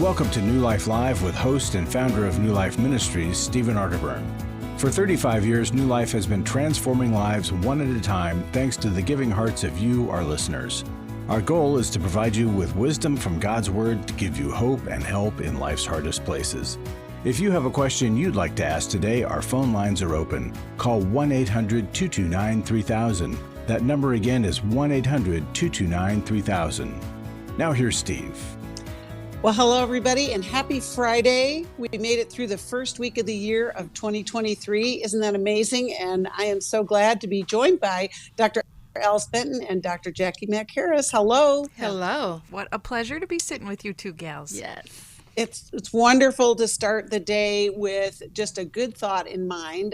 Welcome to New Life Live with host and founder of New Life Ministries, Stephen Arterburn. For 35 years, New Life has been transforming lives one at a time thanks to the giving hearts of you, our listeners. Our goal is to provide you with wisdom from God's Word to give you hope and help in life's hardest places. If you have a question you'd like to ask today, our phone lines are open. Call 1-800-229-3000. That number again is 1-800-229-3000. Now here's Steve. Well, hello, everybody, and happy Friday. We made it through the first week of the year of 2023. Isn't that amazing? And I am so glad to be joined by Dr. Alice Benton and Dr. Jacqui Mack-Harris. Hello. Hello. What a pleasure to be sitting with you two gals. Yes. It's wonderful to start the day with just a good thought in mind.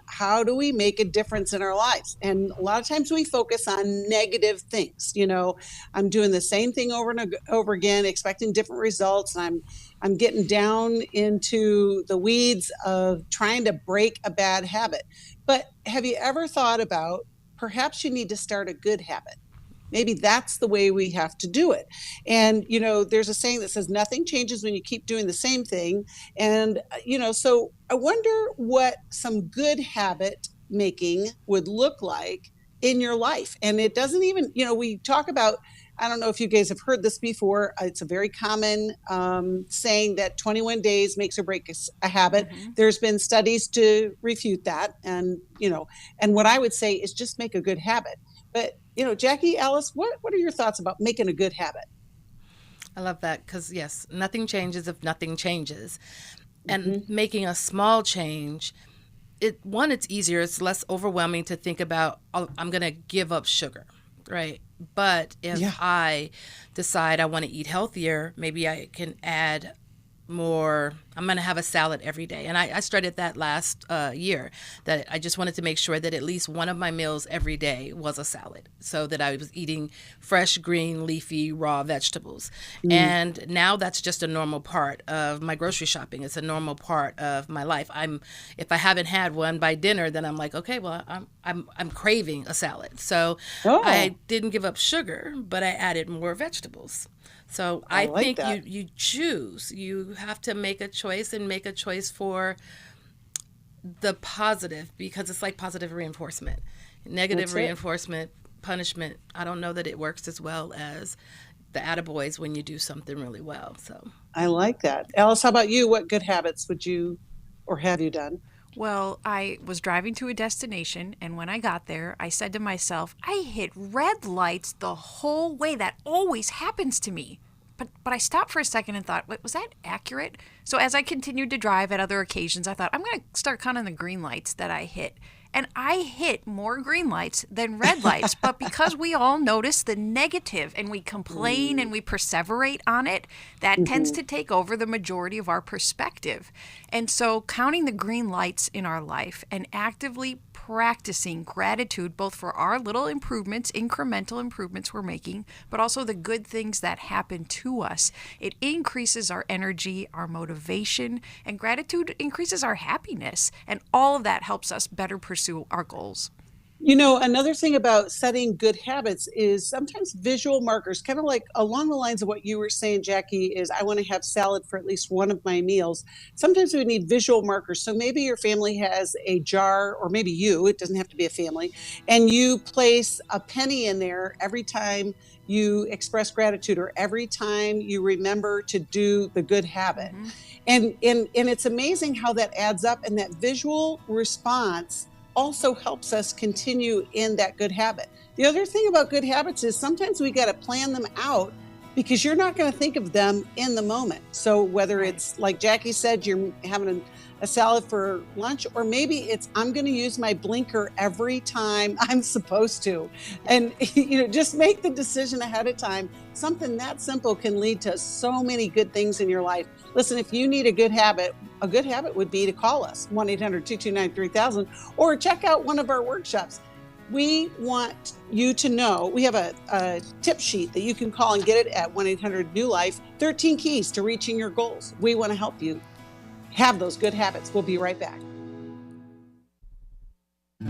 How do we make a difference in our lives? And a lot of times we focus on negative things. You know, I'm doing the same thing over and over again, expecting different results. And I'm getting down into the weeds of trying to break a bad habit. But have you ever thought about perhaps you need to start a good habit? Maybe that's the way we have to do it. And, you know, there's a saying that says nothing changes when you keep doing the same thing. And, you know, so I wonder what some good habit making would look like in your life. And it doesn't even, you know, we talk about, I don't know if you guys have heard this before. It's a very common saying that 21 days makes or breaks a habit. Mm-hmm. There's been studies to refute that. And, you know, and what I would say is just make a good habit. But, you know, Jacqui, Alice, what are your thoughts about making a good habit? I love that because, yes, nothing changes if nothing changes. And making a small change, it's easier. It's less overwhelming to think about, oh, I'm going to give up sugar, right? But if I decide I want to eat healthier, maybe I can add more. I'm going to have a salad every day. And I started that last year, that I just wanted to make sure that at least one of my meals every day was a salad, so that I was eating fresh, green, leafy, raw vegetables. And now that's just a normal part of my grocery shopping. It's a normal part of my life. If I haven't had one by dinner, then I'm like, okay, well, I'm craving a salad. So I didn't give up sugar, but I added more vegetables. So I think you choose. You have to make a choice, and make a choice for the positive, because it's like positive reinforcement. Negative reinforcement, punishment, I don't know that it works as well as the attaboys when you do something really well. So I like that. Alice, how about you? What good habits would you or have you done? Well, I was driving to a destination, and when I got there, I said to myself, I hit red lights the whole way. That always happens to me. But I stopped for a second and thought, wait, was that accurate? So as I continued to drive at other occasions, I thought, I'm going to start counting the green lights that I hit. And I hit more green lights than red lights. But because we all notice the negative and we complain and we perseverate on it, that tends to take over the majority of our perspective. And so counting the green lights in our life and actively practicing gratitude, both for our little improvements, incremental improvements we're making, but also the good things that happen to us. It increases our energy, our motivation, and gratitude increases our happiness. And all of that helps us better pursue our goals. You know, another thing about setting good habits is sometimes visual markers, kind of like along the lines of what you were saying, Jacqui, is I want to have salad for at least one of my meals. Sometimes we need visual markers. So maybe your family has a jar, or maybe it doesn't have to be a family, and you place a penny in there every time you express gratitude or every time you remember to do the good habit. And it's amazing how that adds up, and that visual response also helps us continue in that good habit. The other thing about good habits is sometimes we got to plan them out, because you're not going to think of them in the moment. So whether it's like Jacqui said, you're having a salad for lunch, or maybe it's I'm going to use my blinker every time I'm supposed to. And you know, just make the decision ahead of time. Something that simple can lead to so many good things in your life. Listen, if you need a good habit would be to call us, 1-800-229-3000, or check out one of our workshops. We want you to know we have a tip sheet that you can call and get it at 1-800-NEW-LIFE, 13 keys to reaching your goals. We want to help you have those good habits. We'll be right back.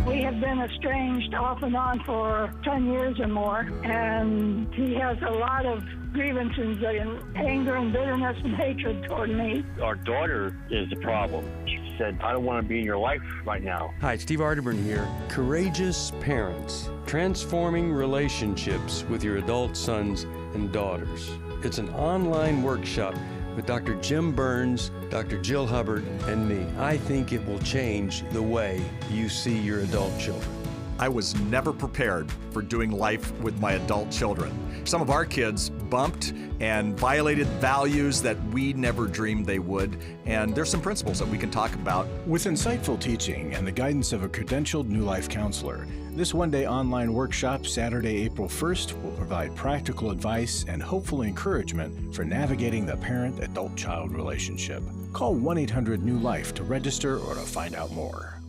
We have been estranged off and on for 10 years or more, and he has a lot of grievances and anger and bitterness and hatred toward me. Our daughter is the problem. She said, I don't want to be in your life right now. Hi, Steve Arterburn here. Courageous Parents, Transforming Relationships with Your Adult Sons and Daughters. It's an online workshop with Dr. Jim Burns, Dr. Jill Hubbard, and me. I think it will change the way you see your adult children. I was never prepared for doing life with my adult children. Some of our kids bumped and violated values that we never dreamed they would, and there's some principles that we can talk about. With insightful teaching and the guidance of a credentialed New Life counselor, this one-day online workshop, Saturday, April 1st, will provide practical advice and hopeful encouragement for navigating the parent-adult-child relationship. Call 1-800-NEW-LIFE to register or to find out more.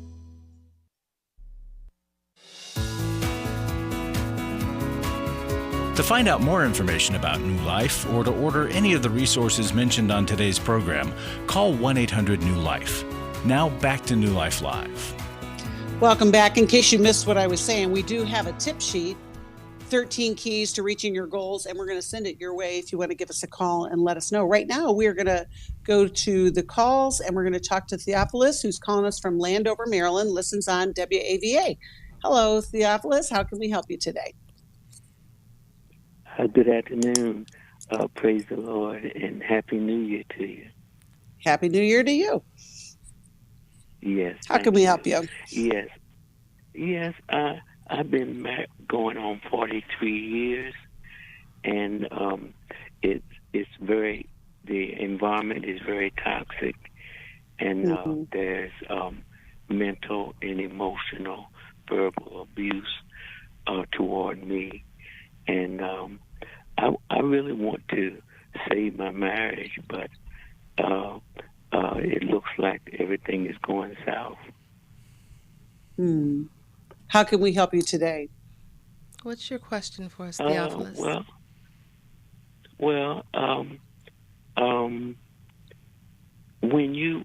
To find out more information about New Life or to order any of the resources mentioned on today's program, call 1-800-NEW-LIFE. Now back to New Life Live. Welcome back. In case you missed what I was saying, we do have a tip sheet, 13 keys to reaching your goals, and we're going to send it your way if you want to give us a call and let us know. Right now, we are going to go to the calls, and we're going to talk to Theophilus, who's calling us from Landover, Maryland, listens on WAVA. Hello, Theophilus. How can we help you today? Good afternoon. Praise the Lord, and Happy New Year to you. Happy New Year to you. Yes. How can we help you? Yes. I've been going on 43 years, and the environment is very toxic, and there's mental and emotional, verbal abuse toward me, and I really want to save my marriage, but it looks like everything is going south. How can we help you today? What's your question for us, Theophilus? When your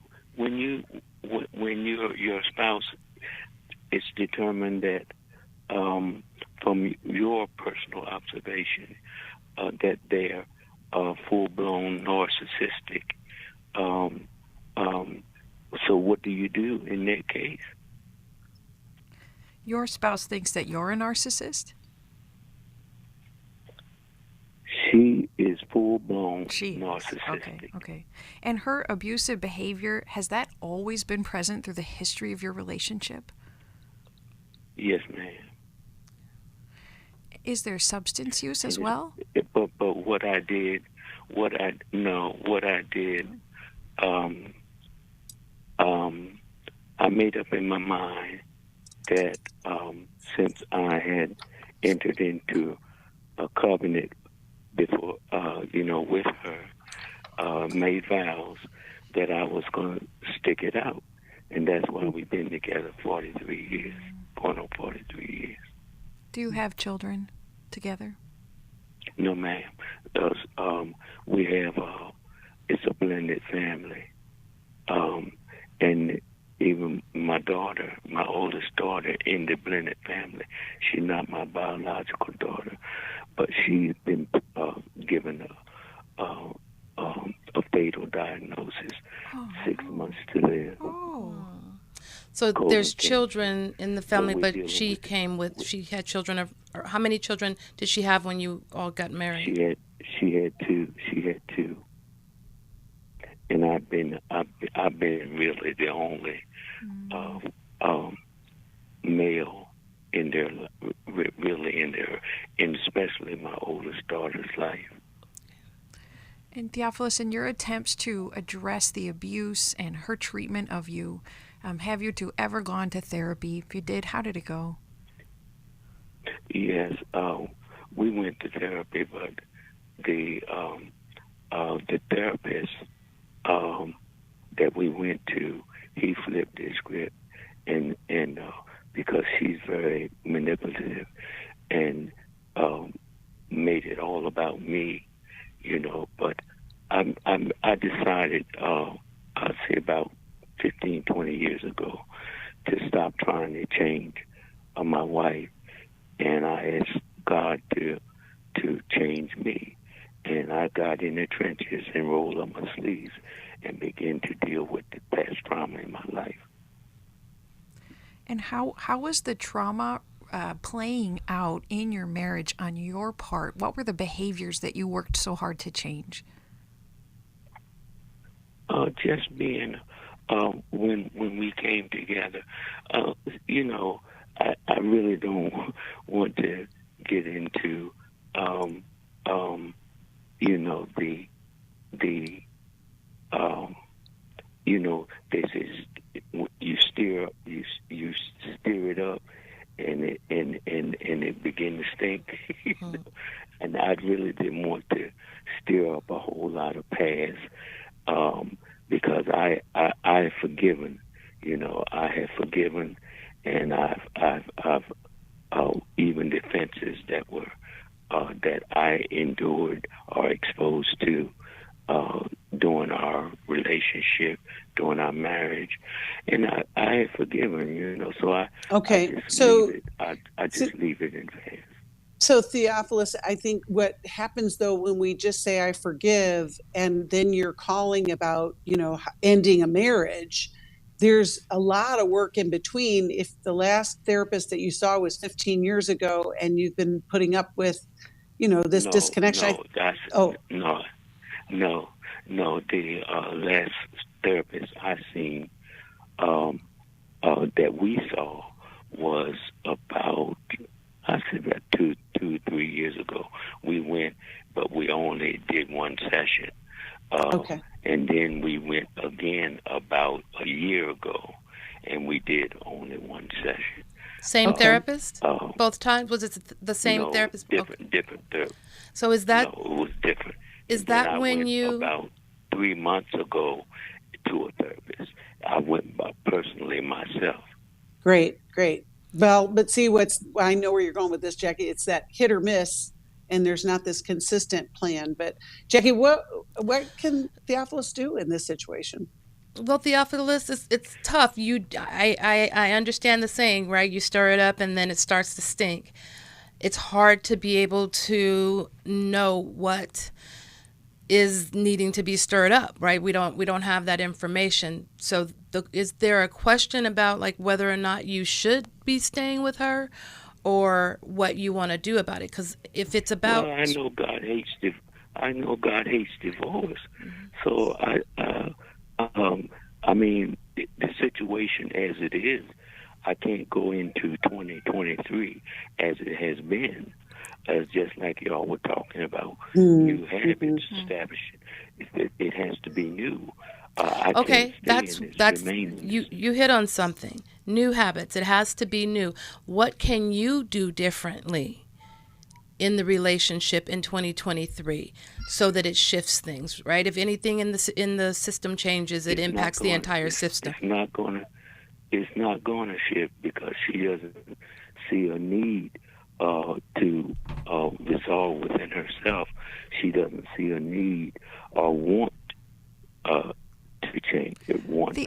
spouse is determined that from your personal observation that they're full-blown narcissistic, so what do you do in that case? Your spouse thinks that you're a narcissist? She is full-blown narcissistic. Okay. And her abusive behavior, has that always been present through the history of your relationship? Yes, ma'am. Is there substance use as well? But what I did, I made up in my mind that since I had entered into a covenant before, with her, made vows that I was going to stick it out. And that's why we've been together 43 years, going on 43 years. Do you have children together? No, ma'am. We have, it's a blended family. And even my daughter, my oldest daughter in the blended family, she's not my biological daughter, but she's been given a fatal diagnosis, 6 months to live. So there's children in the family, but she had children or how many children did she have when you all got married? She had two. And I've been really the only male in their, really in their, and especially my oldest daughter's life. And Theophilus, in your attempts to address the abuse and her treatment of you, have you two ever gone to therapy? If you did, how did it go? Yes, we went to therapy, but the therapist that we went to, he flipped his script, and because she's very manipulative and made it all about me, But I decided, I'd say about 15, 20 years ago, to stop trying to change my wife, and I asked God to change me. And I got in the trenches and rolled up my sleeves and began to deal with the past trauma in my life. And how was the trauma playing out in your marriage on your part? What were the behaviors that you worked so hard to change? Just being, when we came together, you know, I really don't want to get into, you know, you know, this is, you stir it up, and it begin to stink. And I really didn't want to stir up a whole lot of past, because I have forgiven, you know, I have forgiven, and I've even defenses that were that I endured or exposed to during our relationship, during our marriage, and I have forgiven, you know. So I just leave it in past. So, Theophilus, I think what happens, though, when we just say, I forgive, and then you're calling about, you know, ending a marriage, there's a lot of work in between. If the last therapist that you saw was 15 years ago and you've been putting up with, you know, this disconnection. No, the last therapist I seen that we saw was about, I said about 3 years ago. We went, but we only did one session. And then we went again about a year ago, and we did only one session. Same therapist? Both times? Was it the same therapist? Different therapist. So is that... No, it was different. Is that when you... About 3 months ago to a therapist. I went personally myself. Great. Well, but see, I know where you're going with this, Jacqui. It's that hit or miss, and there's not this consistent plan. But Jacqui, what can Theophilus do in this situation? Well, Theophilus, it's tough. I understand the saying, right? You stir it up and then it starts to stink. It's hard to be able to know what is needing to be stirred up, right? We don't have that information. So is there a question about like whether or not you should be staying with her, or what you want to do about it? Because if it's about, I know God hates divorce. Mm-hmm. So I mean, the situation as it is, I can't go into 2023 as it has been. Just like y'all were talking about, new habits establishing. It has to be new. Okay, that's you hit on something. New habits. It has to be new. What can you do differently in the relationship in 2023 so that it shifts things, right? If anything in the system changes, it impacts the entire system. It's not going to shift because she doesn't see a need to resolve within herself. She doesn't see a need or want to change.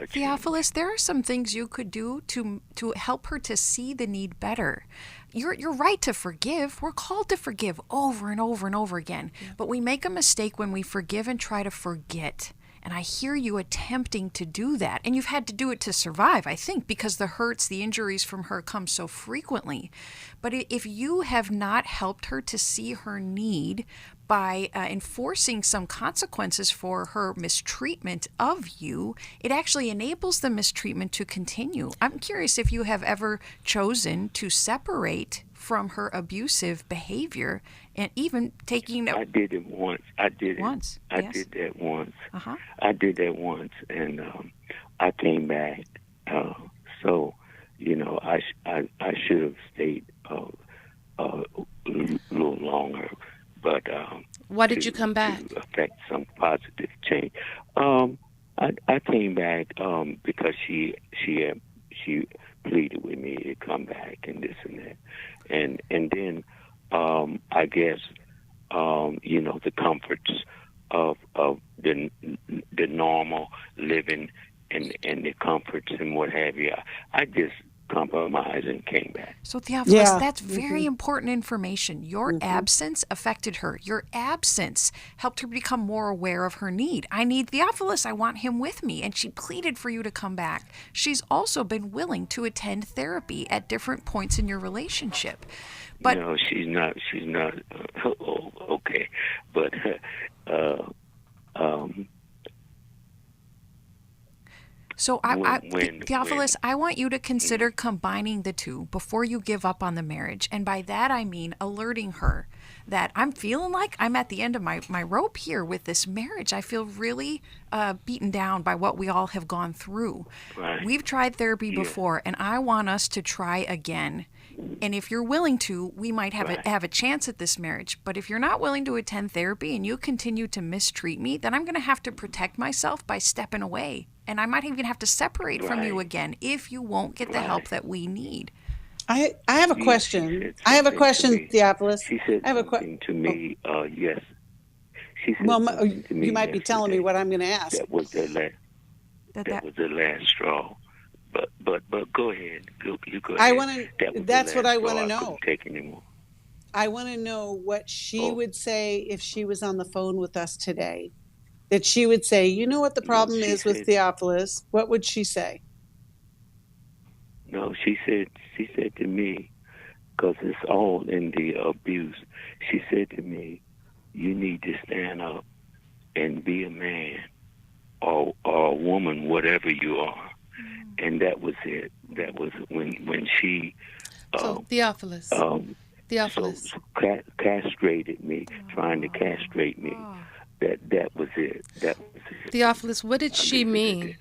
Theophilus, there are some things you could do to help her to see the need better. You're right to forgive. We're called to forgive over and over and over again. Yeah. But we make a mistake when we forgive and try to forget. And I hear you attempting to do that. And you've had to do it to survive, I think, because the hurts, the injuries from her come so frequently. But if you have not helped her to see her need by enforcing some consequences for her mistreatment of you, it actually enables the mistreatment to continue. I'm curious if you have ever chosen to separate from her abusive behavior and even taking... I did it once. I did that once. Uh-huh. I did that once, and I came back. So, you know, I should have stayed a little longer. But why did you come back? To affect some positive change. I came back because she pleaded with me to come back and this and that, and then I guess you know, the comforts of the normal living and the comforts and what have you. I just compromised and came back. So, Theophilus, Yeah. that's very important information. Your absence affected her. Your absence helped her become more aware of her need. I need Theophilus. I want him with me. And she pleaded for you to come back. She's also been willing to attend therapy at different points in your relationship. But No, she's not. Okay, but so Theophilus, I want you to consider combining the two before you give up on the marriage. And by that, I mean alerting her that I'm feeling like I'm at the end of my rope here with this marriage. I feel really beaten down by what we all have gone through. Right. We've tried therapy before, and I want us to try again. And if you're willing to, we might have a chance at this marriage. But if you're not willing to attend therapy and you continue to mistreat me, then I'm going to have to protect myself by stepping away. And I might even have to separate from you again if you won't get the help that we need. I have a question. I have a question, Theophilus. She said I have a something to me. Yes. She said Well, something to me you might be telling me what I'm going to ask. That was the last. That was the last straw. But go ahead. You go ahead. That's what I want to know. I couldn't take anymore. I want to know what she would say if she was on the phone with us today. That she would say, you know what the problem is with Theophilus? What would she say? No, she said to me, because it's all in the abuse. She said to me, "You need to stand up and be a man or a woman, whatever you are." And that was it. That was when she. So Theophilus. Theophilus. So castrated me, trying to castrate me. That was it. That was it. Theophilus, what did she mean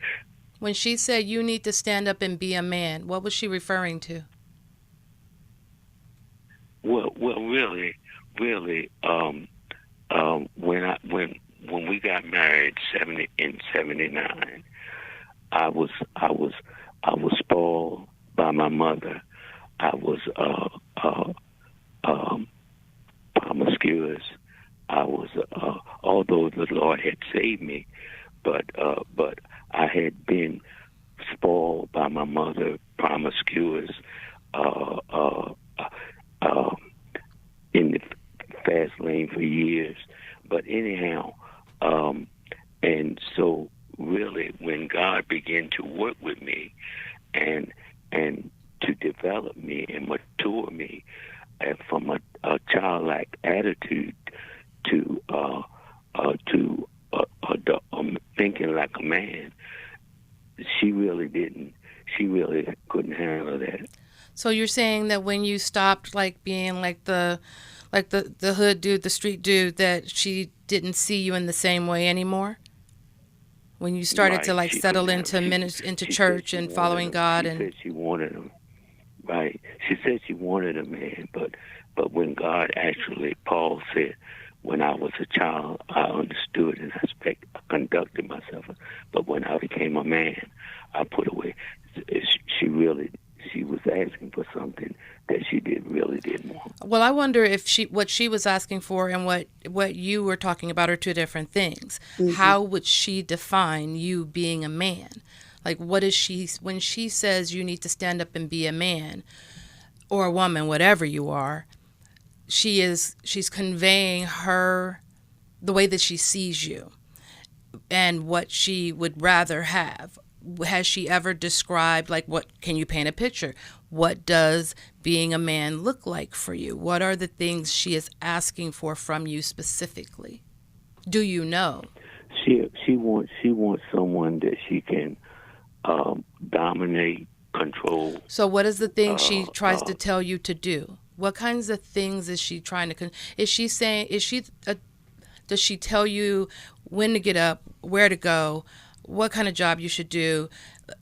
when she said you need to stand up and be a man? What was she referring to? Well, really, when we got married in '79, I was spoiled by my mother. I was promiscuous. I was, although the Lord had saved me, but I had been spoiled by my mother, promiscuous, in the fast lane for years. But anyhow, and so really, when God began to work with me and to develop me and mature me from a childlike attitude to thinking like a man, she really couldn't handle that. So you're saying that when you stopped being like the hood dude, the street dude, that she didn't see you in the same way anymore? When you started to settle into church and following God, she said she wanted him. Right. She said she wanted a man, but when God actually, Paul said, when I was a child, I understood and I conducted myself. But when I became a man, I put away. She was asking for something that she really didn't want. Well, I wonder if what she was asking for and what you were talking about are two different things. Mm-hmm. How would she define you being a man? Like, what is she, when she says you need to stand up and be a man or a woman, whatever you are, she's conveying the way that she sees you and what she would rather have. Has she ever described, can you paint a picture? What does being a man look like for you? What are the things she is asking for from you specifically? Do you know? She wants someone that she can dominate, control. So what is the thing she tries to tell you to do? What kinds of things is she trying to? Does she tell you when to get up, where to go, what kind of job you should do,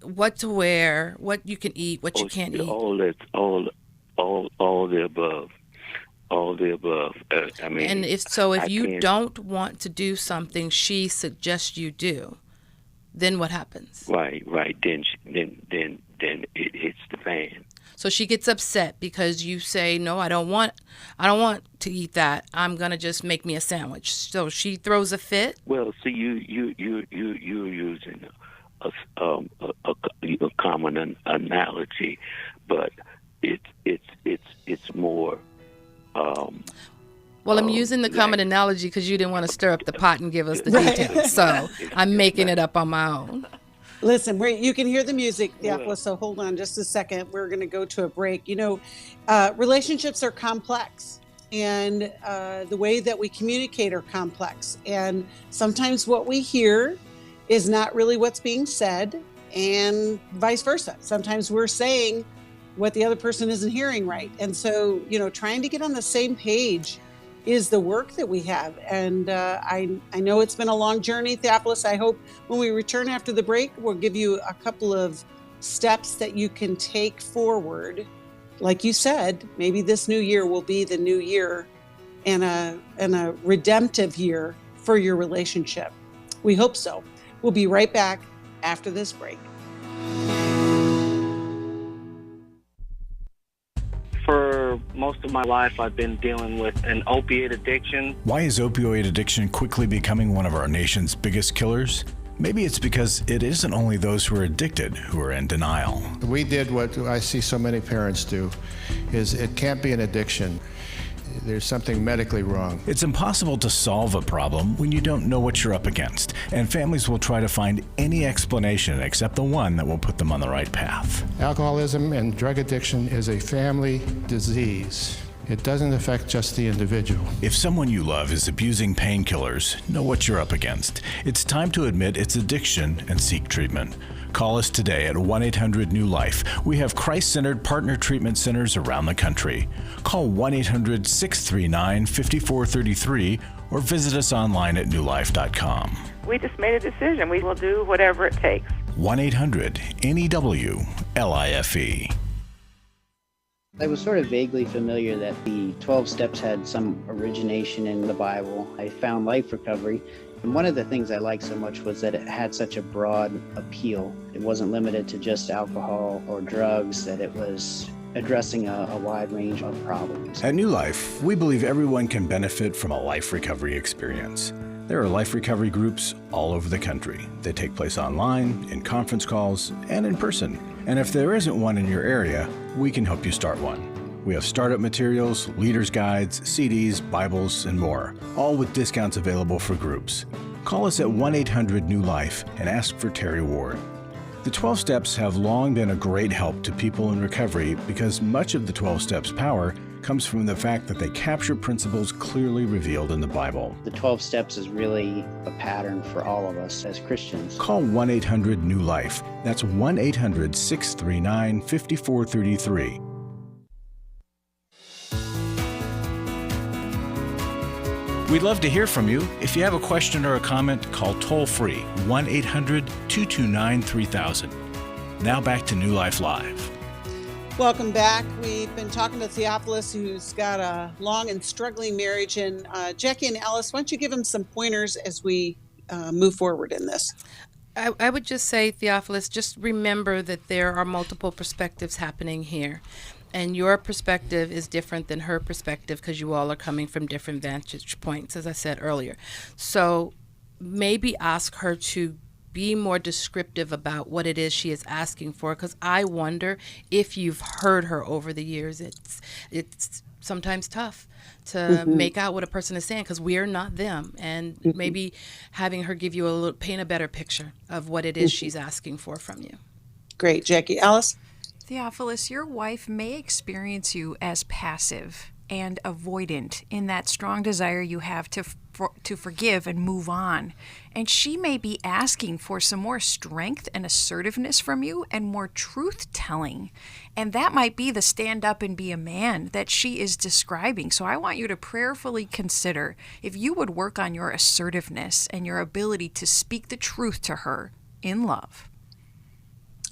what to wear, what you can eat, what you can't eat? All the above. All the above. And if you don't want to do something she suggests you do, then what happens? Right. Then it hits the fan. So she gets upset because you say, "No, I don't want to eat that. I'm gonna just make me a sandwich." So she throws a fit. Well, see, you're using a common analogy, but it's more. Well, I'm using the common analogy because you didn't want to stir up the pot and give us the details, so I'm making it up on my own. Listen, you can hear the music, Theophilus, so hold on just a second. We're going to go to a break. Relationships are complex, and the way that we communicate are complex. And sometimes what we hear is not really what's being said, and vice versa. Sometimes we're saying what the other person isn't hearing right. And so, trying to get on the same page is the work that we have. And I know it's been a long journey, Theophilus. I hope when we return after the break, we'll give you a couple of steps that you can take forward. Like you said, maybe this new year will be the new year and a redemptive year for your relationship. We hope so. We'll be right back after this break. For most of my life, I've been dealing with an opiate addiction. Why is opioid addiction quickly becoming one of our nation's biggest killers? Maybe it's because it isn't only those who are addicted who are in denial. We did what I see so many parents do, is it can't be an addiction. There's something medically wrong. It's impossible to solve a problem when you don't know what you're up against, and families will try to find any explanation except the one that will put them on the right path. Alcoholism and drug addiction is a family disease. It doesn't affect just the individual. If someone you love is abusing painkillers, know what you're up against. It's time to admit it's addiction and seek treatment. Call us today at 1-800-NEW-LIFE. We have Christ-centered partner treatment centers around the country. Call 1-800-639-5433 or visit us online at newlife.com. We just made a decision. We will do whatever it takes. 1-800-NEW-LIFE. I was sort of vaguely familiar that the 12 steps had some origination in the Bible. I found Life Recovery, and one of the things I liked so much was that it had such a broad appeal. It wasn't limited to just alcohol or drugs, that it was addressing a wide range of problems. At New Life, we believe everyone can benefit from a life recovery experience. There are life recovery groups all over the country. They take place online, in conference calls, and in person. And if there isn't one in your area, we can help you start one. We have startup materials, leaders' guides, CDs, Bibles, and more, all with discounts available for groups. Call us at 1-800-NEW-LIFE and ask for Terry Ward. The 12 Steps have long been a great help to people in recovery because much of the 12 Steps' power comes from the fact that they capture principles clearly revealed in the Bible. The 12 Steps is really a pattern for all of us as Christians. Call 1-800-NEW-LIFE. That's 1-800-639-5433. We'd love to hear from you. If you have a question or a comment, call toll-free 1-800-229-3000. Now back to New Life Live. Welcome back. We've been talking to Theophilus, who's got a long and struggling marriage. And Jacqui and Alice, why don't you give him some pointers as we move forward in this? I would just say, Theophilus, just remember that there are multiple perspectives happening here. And your perspective is different than her perspective because you all are coming from different vantage points, as I said earlier. So maybe ask her to be more descriptive about what it is she is asking for, because I wonder if you've heard her over the years. It's sometimes tough to make out what a person is saying because we are not them, and maybe having her give you paint a better picture of what it is she's asking for from you. Great, Jacqui. Alice? Theophilus, your wife may experience you as passive and avoidant in that strong desire you have to forgive and move on. And she may be asking for some more strength and assertiveness from you and more truth-telling. And that might be the stand up and be a man that she is describing. So I want you to prayerfully consider if you would work on your assertiveness and your ability to speak the truth to her in love.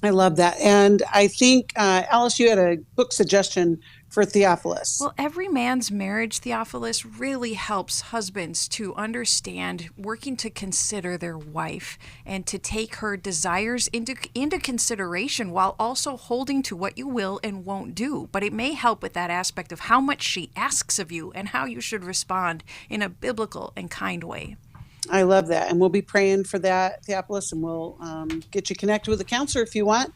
I love that. And I think, Alice, you had a book suggestion for Theophilus. Well, Every Man's Marriage, Theophilus, really helps husbands to understand working to consider their wife and to take her desires into consideration while also holding to what you will and won't do. But it may help with that aspect of how much she asks of you and how you should respond in a biblical and kind way. I love that. And we'll be praying for that, Theophilus, and we'll get you connected with a counselor if you want.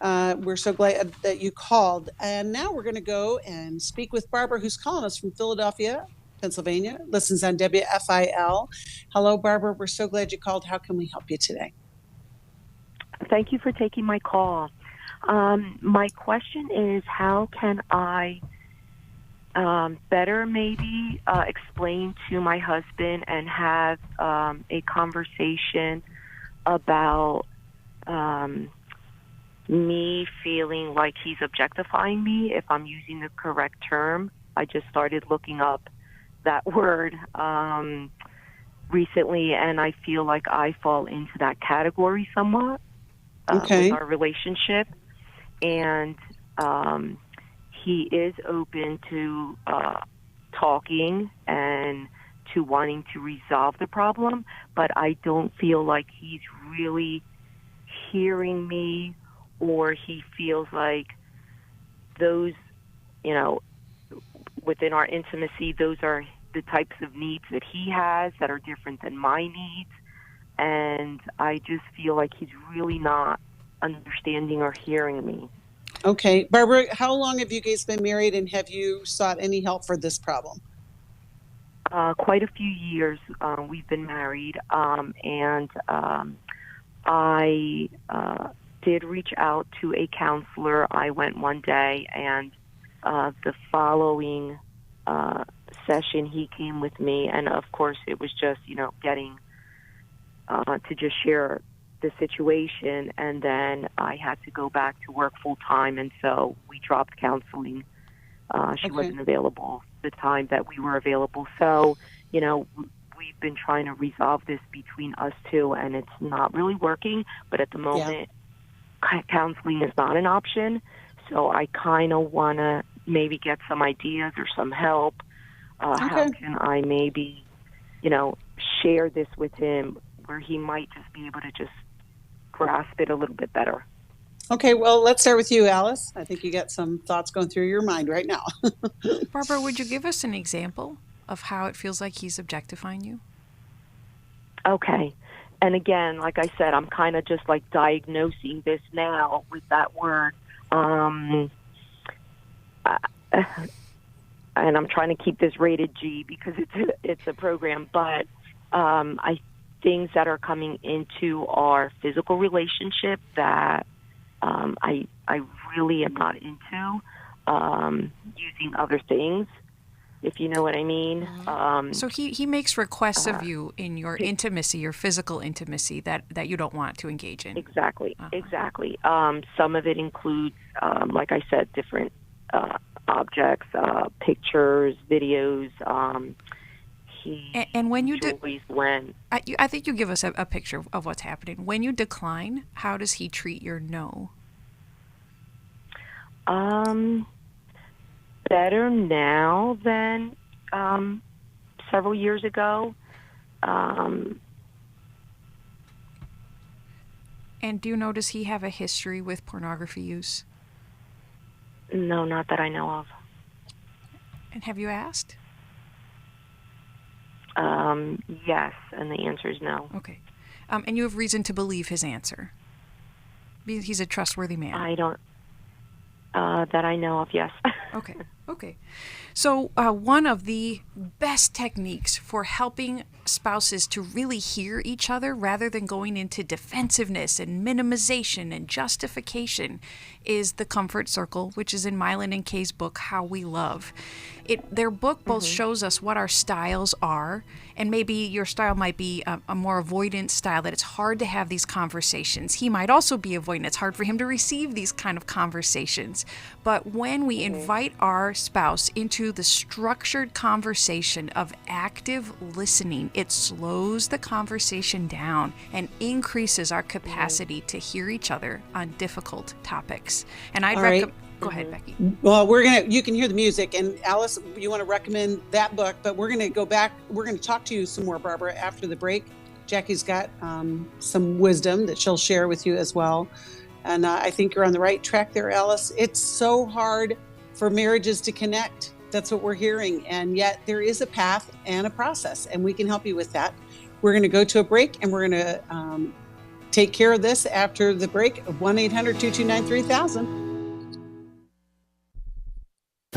We're so glad that you called. And now we're going to go and speak with Barbara, who's calling us from Philadelphia, Pennsylvania, listens on WFIL. Hello, Barbara. We're so glad you called. How can we help you today? Thank you for taking my call. My question is, how can I better maybe explain to my husband and have a conversation about me feeling like he's objectifying me, if I'm using the correct term. I just started looking up that word recently, and I feel like I fall into that category somewhat with our relationship. And he is open to talking and to wanting to resolve the problem, but I don't feel like he's really hearing me, or he feels like those, you know, within our intimacy, those are the types of needs that he has that are different than my needs. And I just feel like he's really not understanding or hearing me. Okay. Barbara, how long have you guys been married, and have you sought any help for this problem? Quite a few years we've been married, and I did reach out to a counselor. I went one day, and the following session he came with me, and of course it was just, you know, getting to just share the situation, and then I had to go back to work full time, and so we dropped counseling. She wasn't available the time that we were available. So, you know, we've been trying to resolve this between us two, and it's not really working. But at the moment, counseling is not an option. So I kind of want to maybe get some ideas or some help. How can I maybe, you know, share this with him where he might just be able to just grasp it a little bit better? Okay, well, let's start with you, Alice. I think you got some thoughts going through your mind right now. Barbara, would you give us an example of how it feels like he's objectifying you? Okay. And again, like I said, I'm kind of just like diagnosing this now with that word. And I'm trying to keep this rated G because it's a program, but things that are coming into our physical relationship that I really am not into, using other things, if you know what I mean. So he makes requests of you in your intimacy, your physical intimacy, that you don't want to engage in. Exactly. Some of it includes, like I said, different objects, pictures, videos. And when you I think you give us a picture of what's happening. When you decline, how does he treat your no? Better now than several years ago. And do you notice he have a history with pornography use? No, not that I know of. And have you asked? Yes, and the answer is no. Okay. And you have reason to believe his answer? He's a trustworthy man. I don't, that I know of, yes. Okay. So one of the best techniques for helping spouses to really hear each other rather than going into defensiveness and minimization and justification is the comfort circle, which is in Mylan and Kay's book, How We Love. Their book both shows us what our styles are, and maybe your style might be a more avoidant style, that it's hard to have these conversations. He might also be avoidant. It's hard for him to receive these kind of conversations. But when we invite our spouse into the structured conversation of active listening, it slows the conversation down and increases our capacity to hear each other on difficult topics. And I'd recommend... Go ahead, Becky. Well, you can hear the music, and Alice, you want to recommend that book, but we're going to go back. We're going to talk to you some more, Barbara, after the break. Jacqui's got some wisdom that she'll share with you as well. And I think you're on the right track there, Alice. It's so hard for marriages to connect. That's what we're hearing. And yet there is a path and a process, and we can help you with that. We're going to go to a break, and we're going to take care of this after the break. 1-800-229-3000.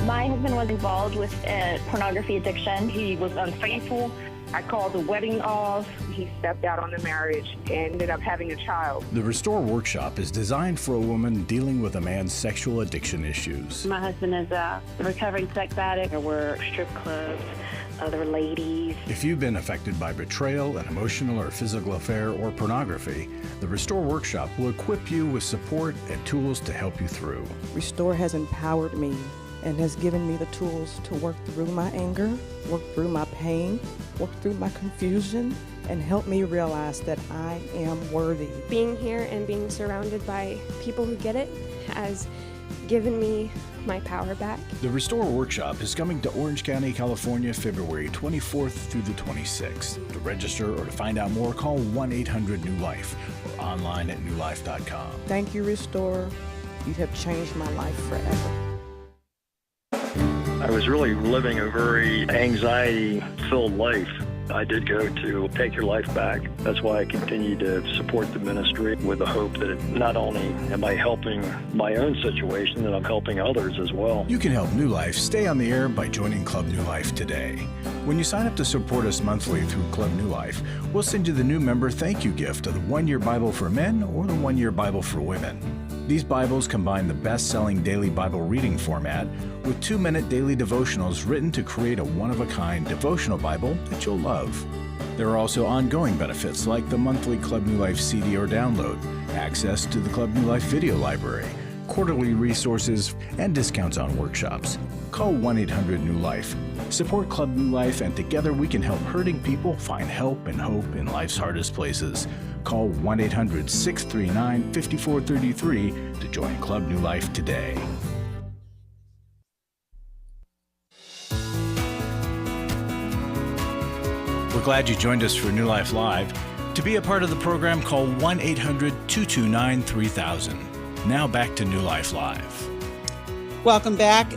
My husband was involved with a pornography addiction. He was unfaithful. I called the wedding off. He stepped out on the marriage and ended up having a child. The Restore Workshop is designed for a woman dealing with a man's sexual addiction issues. My husband is a recovering sex addict. We're strip clubs, other ladies. If you've been affected by betrayal, an emotional or physical affair, or pornography, the Restore Workshop will equip you with support and tools to help you through. Restore has empowered me and has given me the tools to work through my anger, work through my pain, work through my confusion, and help me realize that I am worthy. Being here and being surrounded by people who get it has given me my power back. The Restore Workshop is coming to Orange County, California, February 24th through the 26th. To register or to find out more, call 1-800-NEW-LIFE or online at newlife.com. Thank you, Restore. You have changed my life forever. I was really living a very anxiety-filled life. I did go to Take Your Life Back. That's why I continue to support the ministry with the hope that not only am I helping my own situation, that I'm helping others as well. You can help New Life stay on the air by joining Club New Life today. When you sign up to support us monthly through Club New Life, we'll send you the new member thank you gift of the 1-year Bible for men or the 1-year Bible for women. These Bibles combine the best-selling daily Bible reading format with 2-minute daily devotionals written to create a one-of-a-kind devotional Bible that you'll love. There are also ongoing benefits like the monthly Club New Life CD or download, access to the Club New Life video library, quarterly resources, and discounts on workshops. Call 1-800-NEW-LIFE. Support Club New Life, and together we can help hurting people find help and hope in life's hardest places. Call 1-800-639-5433 to join Club New Life today. We're glad you joined us for New Life Live. To be a part of the program, call 1-800-229-3000. Now back to New Life Live. Welcome back.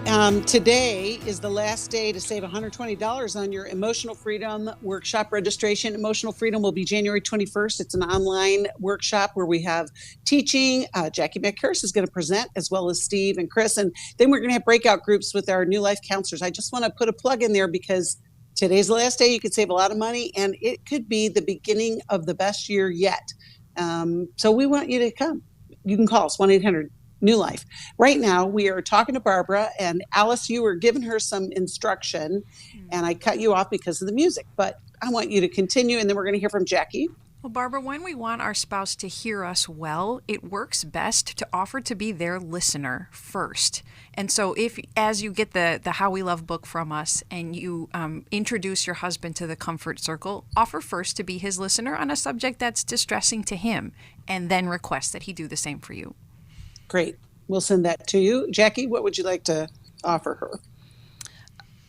Today is the last day to save $120 on your Emotional Freedom Workshop registration. Emotional Freedom will be January 21st. It's an online workshop where we have teaching. Jacqui Mack-Harris is going to present, as well as Steve and Chris. And then we're going to have breakout groups with our New Life counselors. I just want to put a plug in there because today's the last day. You could save a lot of money, and it could be the beginning of the best year yet. So we want you to come. You can call us, 1-800-New Life. Right now, we are talking to Barbara, and Alice, you were giving her some instruction, and I cut you off because of the music. But I want you to continue, and then we're going to hear from Jacqui. Well, Barbara, when we want our spouse to hear us well, it works best to offer to be their listener first. And so if, as you get the How We Love book from us and you introduce your husband to the Comfort Circle, offer first to be his listener on a subject that's distressing to him, and then request that he do the same for you. Great. We'll send that to you. Jacqui, what would you like to offer her?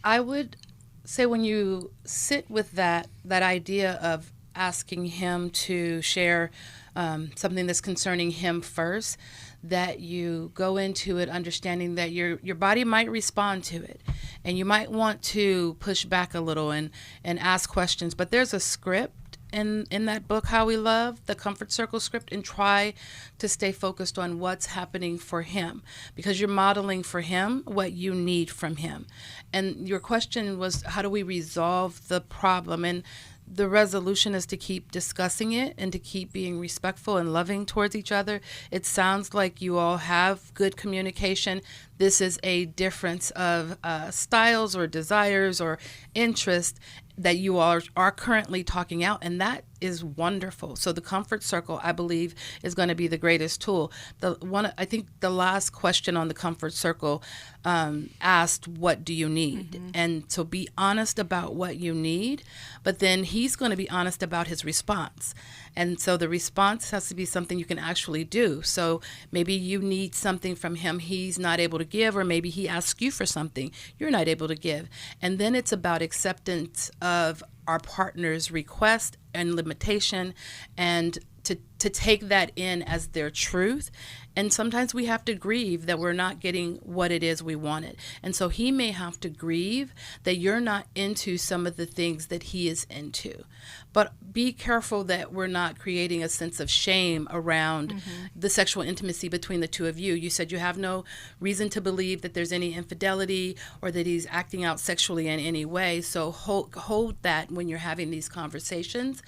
I would say when you sit with that idea of asking him to share something that's concerning him first, that you go into it understanding that your body might respond to it, and you might want to push back a little and ask questions. But there's a script in that book, How We Love, the Comfort Circle script, and try to stay focused on what's happening for him, because you're modeling for him what you need from him. And your question was, how do we resolve the problem? And the resolution is to keep discussing it and to keep being respectful and loving towards each other. It sounds like you all have good communication. This is a difference of styles or desires or interest that you all are currently talking out, and that is wonderful. So the Comfort Circle, I believe, is going to be the greatest tool. I think the last question on the Comfort Circle asked, what do you need? Mm-hmm. And so be honest about what you need, but then he's going to be honest about his response. And so the response has to be something you can actually do. So maybe you need something from him he's not able to give, or maybe he asks you for something you're not able to give. And then it's about acceptance of our partner's request and limitation, and to take that in as their truth And sometimes we have to grieve that we're not getting what it is we wanted. And so he may have to grieve that you're not into some of the things that he is into. But be careful that we're not creating a sense of shame around the sexual intimacy between the two of you. You said you have no reason to believe that there's any infidelity or that he's acting out sexually in any way. So hold that when you're having these conversations,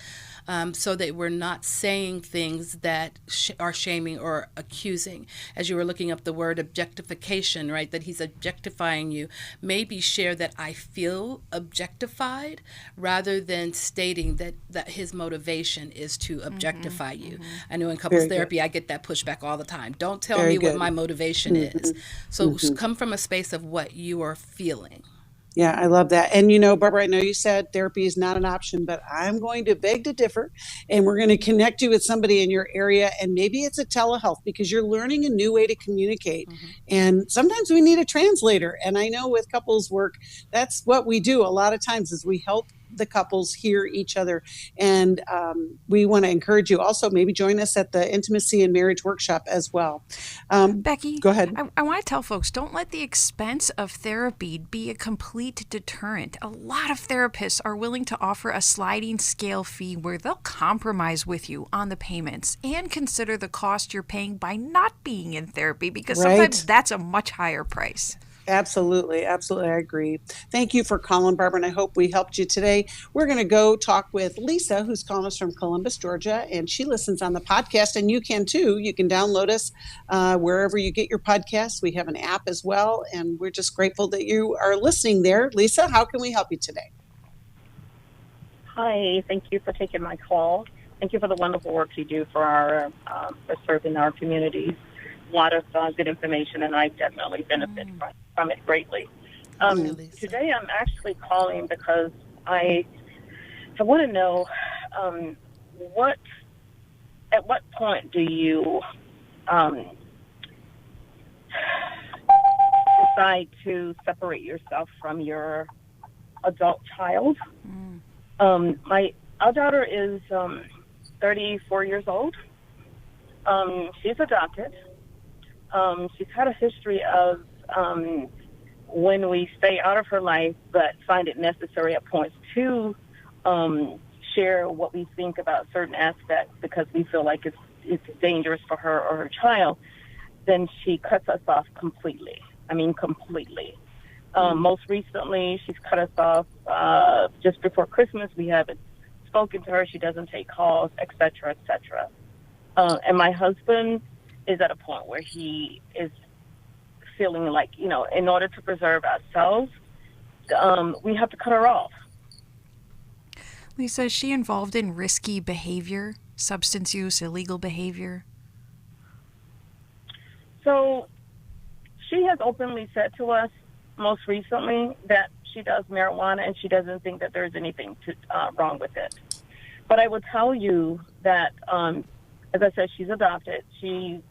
so that we're not saying things that are shaming or accusing. As you were looking up the word objectification, right, that he's objectifying you, maybe share that I feel objectified rather than stating that his motivation is to objectify you. I know in couples therapy, I get that pushback all the time. Don't tell me what my motivation is. So come from a space of what you are feeling. Yeah, I love that. And, Barbara, I know you said therapy is not an option, but I'm going to beg to differ. And we're going to connect you with somebody in your area. And maybe it's a telehealth because you're learning a new way to communicate. And sometimes we need a translator. And I know with couples work, that's what we do a lot of times is we help the couples hear each other. And we want to encourage you also maybe join us at the Intimacy and Marriage Workshop as well. Becky, go ahead. I want to tell folks, don't let the expense of therapy be a complete deterrent. A lot of therapists are willing to offer a sliding scale fee where they'll compromise with you on the payments and consider the cost you're paying by not being in therapy, because sometimes that's a much higher price. Absolutely. Absolutely. I agree. Thank you for calling, Barbara, and I hope we helped you today. We're going to go talk with Lisa, who's calling us from Columbus, Georgia, and she listens on the podcast, and you can too. You can download us wherever you get your podcasts. We have an app as well, and we're just grateful that you are listening there. Lisa, how can we help you today? Hi. Thank you for taking my call. Thank you for the wonderful work you do for serving our communities. A lot of good information, and I definitely benefit from it greatly. Today I'm actually calling because I want to know at what point do you decide to separate yourself from your adult child? Our daughter is 34 years old. She's adopted. She's had a history of when we stay out of her life but find it necessary at points to share what we think about certain aspects because we feel like it's dangerous for her or her child, then she cuts us off completely. I mean, completely. Most recently, she's cut us off just before Christmas. We haven't spoken to her. She doesn't take calls, et cetera, et cetera. And my husband is at a point where he is feeling like, in order to preserve ourselves, we have to cut her off. Lisa, is she involved in risky behavior, substance use, illegal behavior? So she has openly said to us most recently that she does marijuana and she doesn't think that there's anything wrong with it. But I will tell you that, as I said, she's adopted. She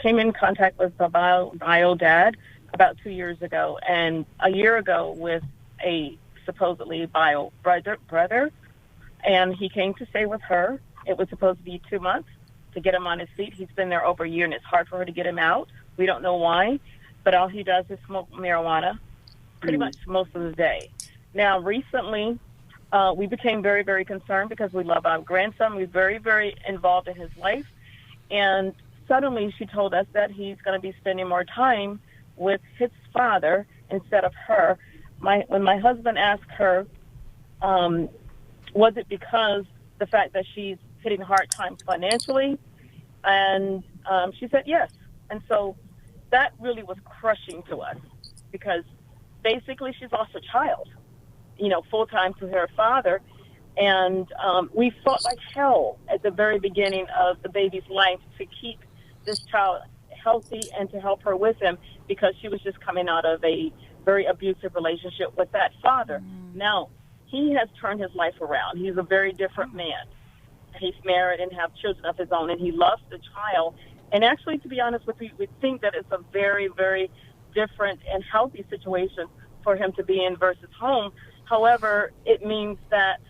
came in contact with a bio dad about 2 years ago, and a year ago with a supposedly bio brother, and he came to stay with her. It was supposed to be 2 months to get him on his feet. He's been there over a year, and it's hard for her to get him out. We don't know why, but all he does is smoke marijuana pretty much most of the day. Now, recently, we became very, very concerned because we love our grandson. We're very, very involved in his life, and suddenly she told us that he's going to be spending more time with his father instead of her. When my husband asked her, was it because the fact that she's hitting hard times financially? And she said yes. And so that really was crushing to us because basically she's lost a child, full-time to her father. And we fought like hell at the very beginning of the baby's life to keep this child healthy and to help her with him because she was just coming out of a very abusive relationship with that father. Now, he has turned his life around. He's a very different man. He's married and have children of his own, and he loves the child. And actually, to be honest with you, we think that it's a very, very different and healthy situation for him to be in versus home. However, it means that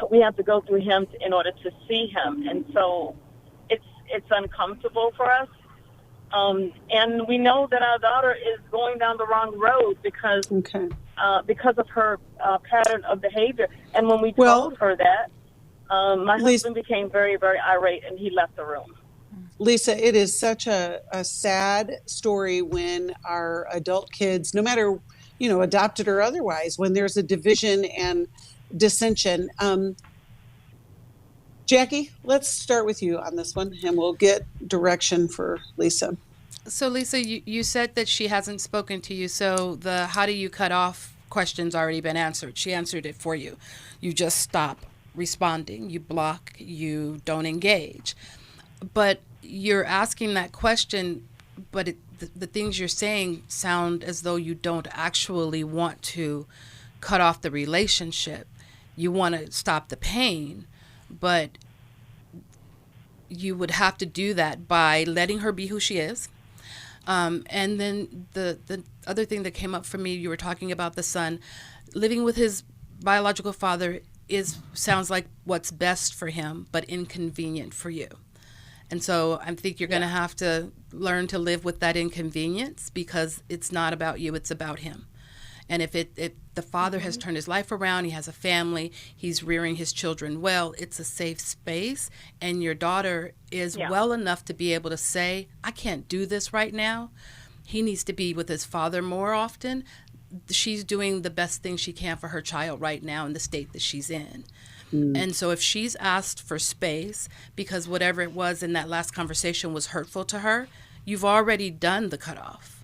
we have to go through him in order to see him. And so it's uncomfortable for us. And we know that our daughter is going down the wrong road because of her pattern of behavior. And when we told her that, my husband became very, very irate, and he left the room. Lisa, it is such a sad story when our adult kids, no matter, adopted or otherwise, when there's a division and dissension. Jacqui, let's start with you on this one, and we'll get direction for Lisa. So, Lisa, you said that she hasn't spoken to you, so the how do you cut off question's already been answered. She answered it for you. You just stop responding. You block. You don't engage. But you're asking that question, but the things you're saying sound as though you don't actually want to cut off the relationship. You want to stop the pain, but you would have to do that by letting her be who she is. And then the other thing that came up for me, you were talking about the son living with his biological father sounds like what's best for him, but inconvenient for you. And so I think you're going to have to learn to live with that inconvenience, because it's not about you, it's about him. And if the father has turned his life around, he has a family, he's rearing his children well, it's a safe space, and your daughter is well enough to be able to say, I can't do this right now. He needs to be with his father more often. She's doing the best thing she can for her child right now in the state that she's in. And so if she's asked for space because whatever it was in that last conversation was hurtful to her, you've already done the cutoff.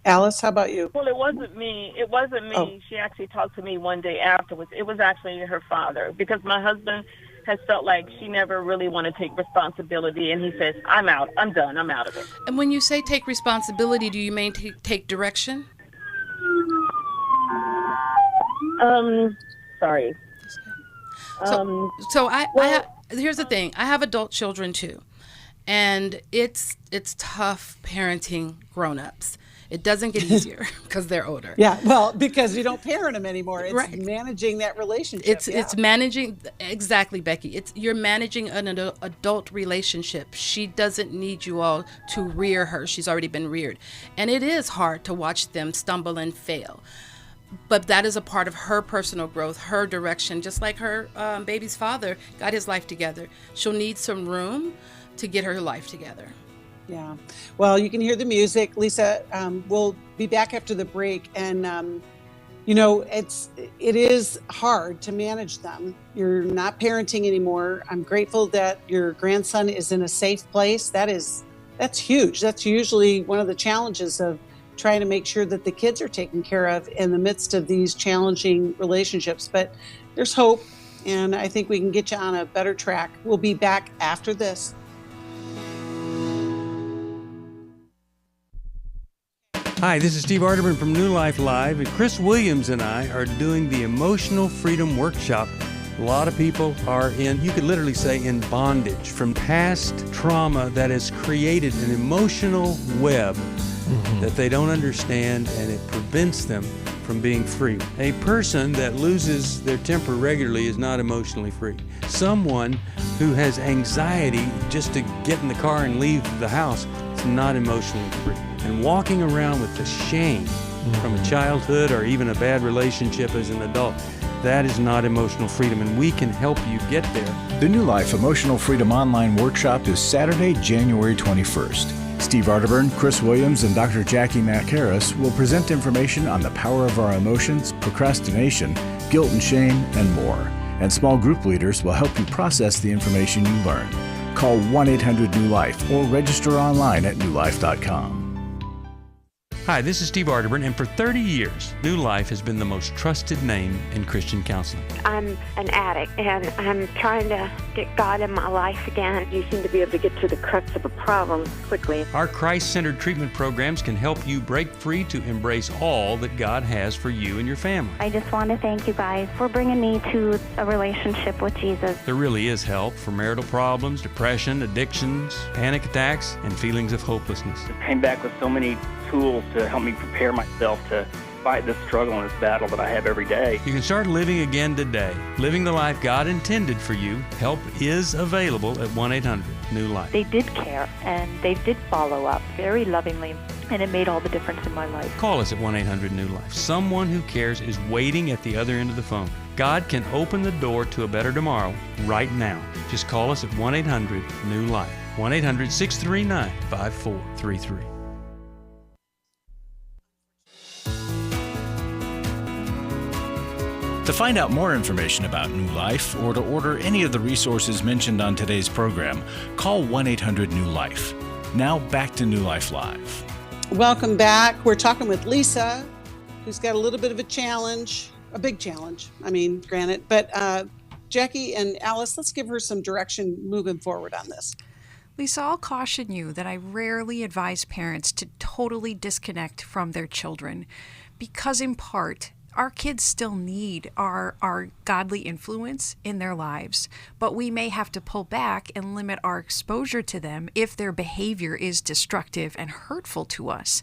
Alice, how about you? Well, it wasn't me. Oh. She actually talked to me one day afterwards. It was actually her father, because my husband has felt like she never really wanted to take responsibility, and he says, I'm out. I'm done. I'm out of it. And when you say take responsibility, do you mean take direction? Sorry. Here's the thing. I have adult children too, and it's tough parenting grown-ups. It doesn't get easier because they're older. Yeah, well, because you don't parent them anymore. It's managing that relationship. It's managing, exactly, Becky. You're managing an adult relationship. She doesn't need you all to rear her. She's already been reared, and it is hard to watch them stumble and fail. But that is a part of her personal growth, her direction, just like her baby's father got his life together. She'll need some room to get her life together. Yeah. Well, you can hear the music. Lisa, we'll be back after the break. And, it is hard to manage them. You're not parenting anymore. I'm grateful that your grandson is in a safe place. That's huge. That's usually one of the challenges of trying to make sure that the kids are taken care of in the midst of these challenging relationships. But there's hope, and I think we can get you on a better track. We'll be back after this. Hi, this is Steve Arterburn from New Life Live, and Chris Williams and I are doing the Emotional Freedom Workshop. A lot of people are you could literally say, in bondage from past trauma that has created an emotional web that they don't understand, and it prevents them from being free. A person that loses their temper regularly is not emotionally free. Someone who has anxiety just to get in the car and leave the house is not emotionally free. And walking around with the shame from a childhood or even a bad relationship as an adult, that is not emotional freedom, and we can help you get there. The New Life Emotional Freedom Online Workshop is Saturday, January 21st. Steve Arterburn, Chris Williams, and Dr. Jacqui Mack-Harris will present information on the power of our emotions, procrastination, guilt and shame, and more. And small group leaders will help you process the information you learn. Call 1-800-NEW-LIFE or register online at newlife.com. Hi, this is Steve Arterburn, and for 30 years, New Life has been the most trusted name in Christian counseling. I'm an addict, and I'm trying to get God in my life again. You seem to be able to get to the crux of a problem quickly. Our Christ-centered treatment programs can help you break free to embrace all that God has for you and your family. I just want to thank you guys for bringing me to a relationship with Jesus. There really is help for marital problems, depression, addictions, panic attacks, and feelings of hopelessness. I came back with so many tools to help me prepare myself to fight this struggle and this battle that I have every day. You can start living again today, living the life God intended for you. Help is available at 1-800-NEW-LIFE. They did care, and they did follow up very lovingly, and it made all the difference in my life. Call us at 1-800-NEW-LIFE. Someone who cares is waiting at the other end of the phone. God can open the door to a better tomorrow right now. Just call us at 1-800-NEW-LIFE. 1-800-639-5433. To find out more information about New Life or to order any of the resources mentioned on today's program, call 1-800-NEW-LIFE. Now back to New Life Live. Welcome back. We're talking with Lisa, who's got a little bit of a challenge, a big challenge, granted. But Jacqui and Alice, let's give her some direction moving forward on this. Lisa, I'll caution you that I rarely advise parents to totally disconnect from their children because, in part, our kids still need our godly influence in their lives, but we may have to pull back and limit our exposure to them if their behavior is destructive and hurtful to us.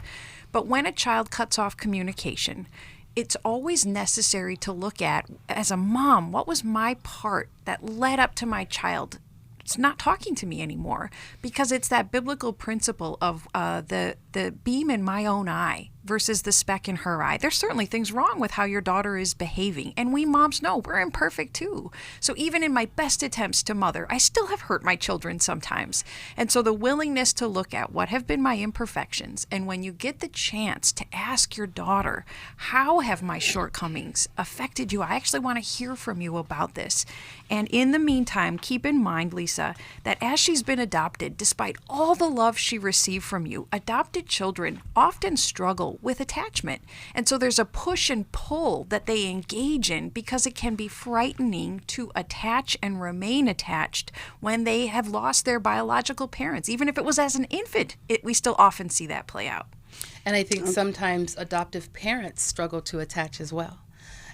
But when a child cuts off communication, it's always necessary to look at, as a mom, what was my part that led up to my child it's not talking to me anymore? Because it's that biblical principle of the beam in my own eye versus the speck in her eye. There's certainly things wrong with how your daughter is behaving, and we moms know we're imperfect too. So even in my best attempts to mother, I still have hurt my children sometimes. And so the willingness to look at what have been my imperfections, and when you get the chance to ask your daughter, how have my shortcomings affected you? I actually want to hear from you about this. And in the meantime, keep in mind, Lisa, that as she's been adopted, despite all the love she received from you, adopted children often struggle with attachment. And so there's a push and pull that they engage in because it can be frightening to attach and remain attached when they have lost their biological parents. Even if it was as an infant, we still often see that play out. And I think sometimes adoptive parents struggle to attach as well.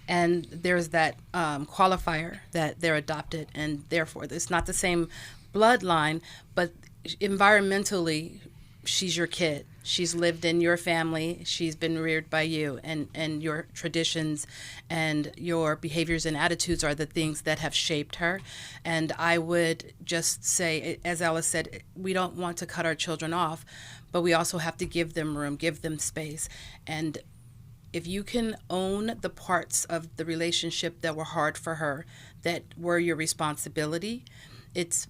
And there's that qualifier that they're adopted, and therefore it's not the same bloodline, but environmentally, she's your kid. She's lived in your family. She's been reared by you, and your traditions and your behaviors and attitudes are the things that have shaped her. And I would just say, as Alice said, we don't want to cut our children off, but we also have to give them room, give them space. And if you can own the parts of the relationship that were hard for her, that were your responsibility,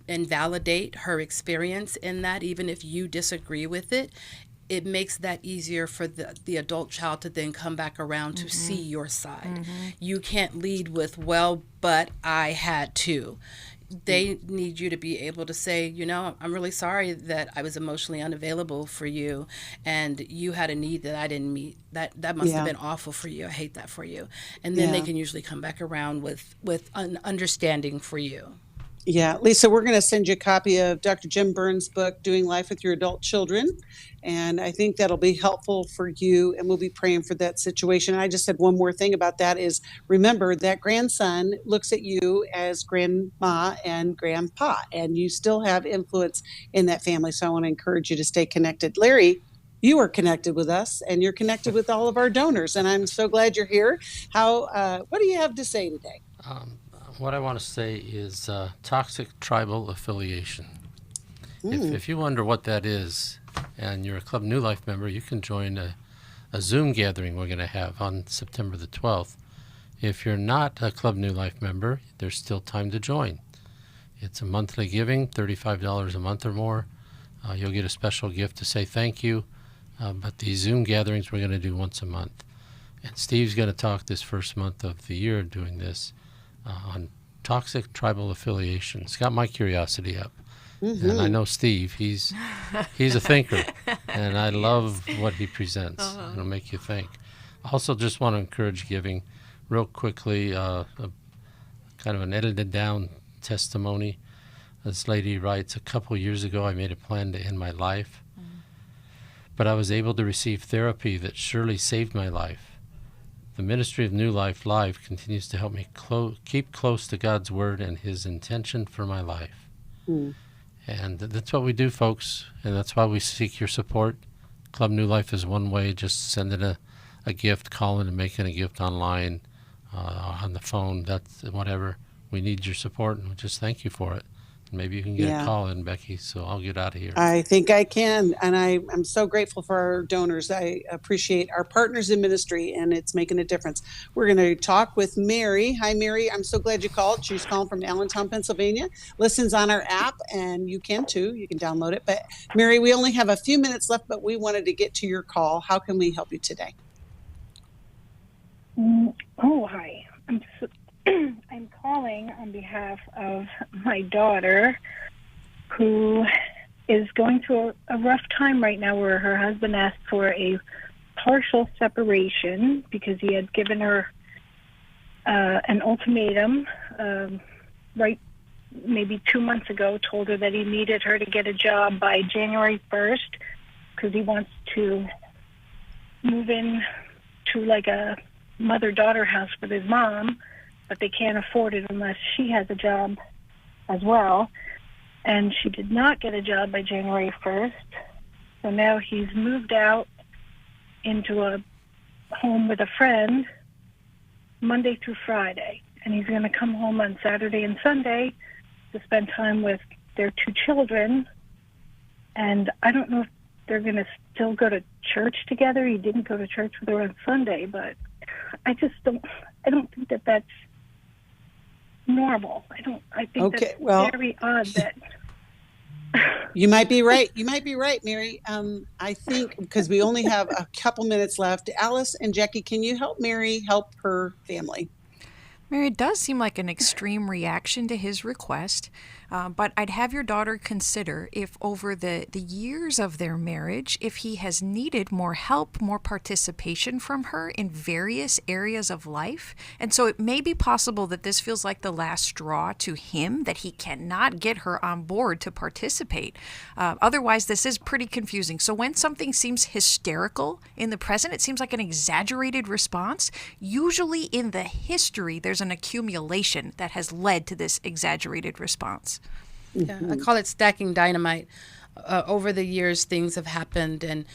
and validate her experience in that, even if you disagree with it, it makes that easier for the adult child to then come back around to see your side. You can't lead with, well, but I had to. They need you to be able to say, I'm really sorry that I was emotionally unavailable for you, and you had a need that I didn't meet. That must have been awful for you. I hate that for you. And then they can usually come back around with an understanding for you. Yeah, Lisa, we're going to send you a copy of Dr. Jim Burns' book, Doing Life with Your Adult Children. And I think that'll be helpful for you, and we'll be praying for that situation. And I just said one more thing about that is, remember that grandson looks at you as grandma and grandpa, and you still have influence in that family. So I want to encourage you to stay connected. Larry, you are connected with us, and you're connected with all of our donors, and I'm so glad you're here. What do you have to say today? What I want to say is toxic tribal affiliation. If you wonder what that is, and you're a Club New Life member, you can join a Zoom gathering we're going to have on September the 12th. If you're not a Club New Life member, there's still time to join. It's a monthly giving, $35 a month or more. You'll get a special gift to say thank you. But these Zoom gatherings we're going to do once a month. And Steve's going to talk this first month of the year doing this on toxic tribal affiliation. It's got my curiosity up. And I know Steve, he's a thinker, and I love what he presents. It'll make you think. Also just want to encourage giving. Real quickly, kind of an edited down testimony. This lady writes, a couple years ago I made a plan to end my life, but I was able to receive therapy that surely saved my life. The Ministry of New Life Live continues to help me keep close to God's Word and His intention for my life. And that's what we do, folks, and that's why we seek your support. Club New Life is one way. Just sending a gift, calling and making a gift online, on the phone. That's whatever. We need your support, and we just thank you for it. Maybe you can get a call in, Becky, so I'll get out of here. I think I can, and I'm so grateful for our donors. I appreciate our partners in ministry, and it's making a difference. We're going to talk with Mary. Hi, Mary. I'm so glad you called. She's calling from Allentown, Pennsylvania. Listens on our app, and you can too. You can download it. But Mary, we only have a few minutes left, but we wanted to get to your call. How can we help you today? Hi. I'm calling on behalf of my daughter, who is going through a rough time right now, where her husband asked for a partial separation because he had given her an ultimatum right maybe 2 months ago, told her that he needed her to get a job by January 1st because he wants to move in to like a mother-daughter house with his mom, but they can't afford it unless she has a job as well. And she did not get a job by January 1st. So now he's moved out into a home with a friend Monday through Friday. And he's going to come home on Saturday and Sunday to spend time with their 2 children. And I don't know if they're going to still go to church together. He didn't go to church with her on Sunday, but I don't think that that's normal. I think that's very odd that You might be right. You might be right, Mary. I think because we only have a couple minutes left, Alice and Jacqui, can you help Mary help her family? Mary, it does seem like an extreme reaction to his request, but I'd have your daughter consider if over the years of their marriage, if he has needed more help, more participation from her in various areas of life. And so it may be possible that this feels like the last straw to him, that he cannot get her on board to participate. Otherwise, this is pretty confusing. So when something seems hysterical in the present, it seems like an exaggerated response. Usually in the history, there's an accumulation that has led to this exaggerated response. Yeah, I call it stacking dynamite. Over the years, things have happened, and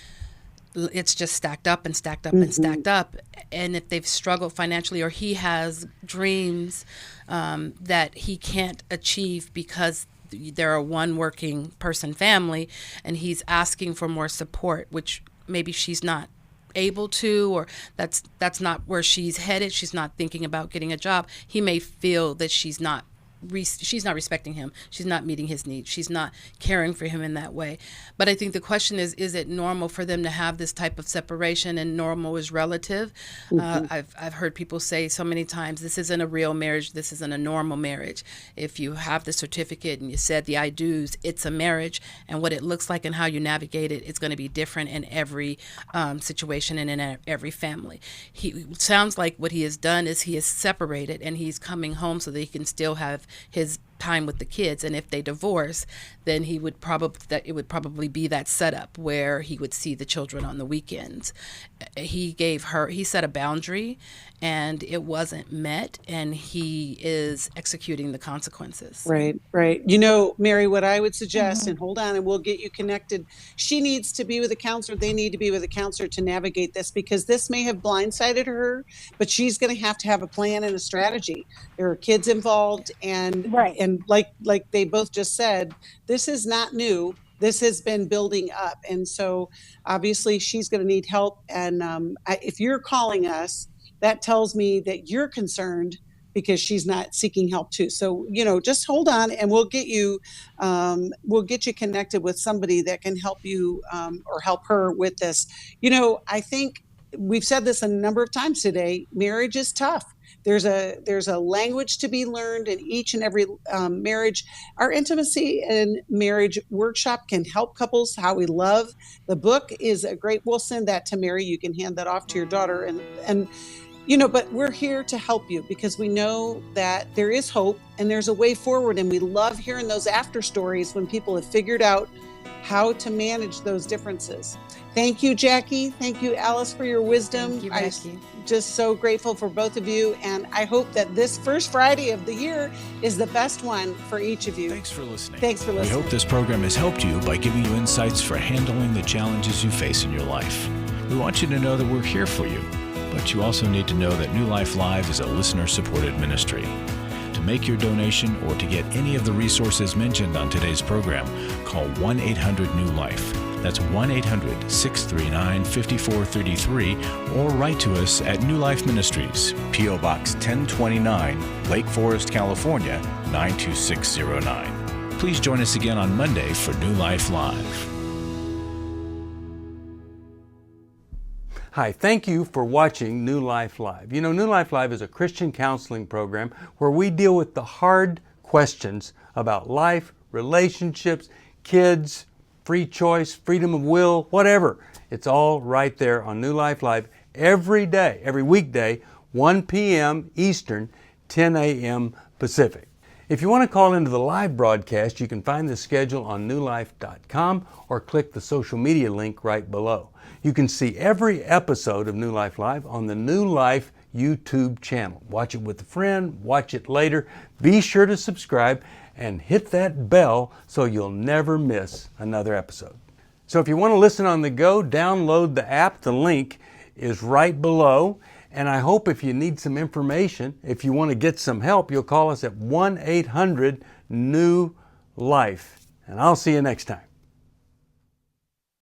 it's just stacked up and stacked up and stacked up. And if they've struggled financially, or he has dreams that he can't achieve because they're a one working person family, and he's asking for more support, which maybe she's not able to, or that's not where she's headed. She's not thinking about getting a job. He may feel that she's not respecting him. She's not meeting his needs. She's not caring for him in that way. But I think the question is it normal for them to have this type of separation? And normal is relative. I've heard people say so many times, this isn't a real marriage. This isn't a normal marriage. If you have the certificate and you said the I do's, it's a marriage. And what it looks like and how you navigate it is going to be different in every situation and in every family. He sounds like what he has done is he has separated, and he's coming home so that he can still have his time with the kids. And if they divorce, then it would probably be that setup where he would see the children on the weekends. He set a boundary, and it wasn't met, and he is executing the consequences. Right. Mary, what I would suggest, and hold on, and we'll get you connected. She needs to be with a counselor. They need to be with a counselor to navigate this, because this may have blindsided her, but she's going to have a plan and a strategy. There are kids involved, and like they both just said, this is not new. This has been building up. And so obviously she's going to need help. And if you're calling us, that tells me that you're concerned because she's not seeking help too. So, just hold on, and we'll get you connected with somebody that can help you or help her with this. I think we've said this a number of times today. Marriage is tough. There's a language to be learned in each and every marriage. Our Intimacy and Marriage workshop can help couples how we love. The book is a great. We'll send that to Mary. You can hand that off to your daughter, and but we're here to help you because we know that there is hope and there's a way forward. And we love hearing those after stories when people have figured out how to manage those differences. Thank you, Jacqui. Thank you, Alice, for your wisdom. Thank you, Becky. I'm just so grateful for both of you, and I hope that this first Friday of the year is the best one for each of you. Thanks for listening. Thanks for listening. We hope this program has helped you by giving you insights for handling the challenges you face in your life. We want you to know that we're here for you, but you also need to know that New Life Live is a listener-supported ministry. To make your donation or to get any of the resources mentioned on today's program, call 1-800-NEW-LIFE. That's 1-800-639-5433, or write to us at New Life Ministries, P.O. Box 1029, Lake Forest, California, 92609. Please join us again on Monday for New Life Live. Hi, thank you for watching New Life Live. You know, New Life Live is a Christian counseling program where we deal with the hard questions about life, relationships, kids, free choice, freedom of will, whatever. It's all right there on New Life Live every day, every weekday, 1 p.m. Eastern, 10 a.m. Pacific. If you want to call into the live broadcast, you can find the schedule on newlife.com or click the social media link right below. You can see every episode of New Life Live on the New Life YouTube channel. Watch it with a friend, watch it later. Be sure to subscribe and hit that bell so you'll never miss another episode. So if you want to listen on the go, download the app. The link is right below. And I hope if you need some information, if you want to get some help, you'll call us at 1-800-NEW-LIFE. And I'll see you next time.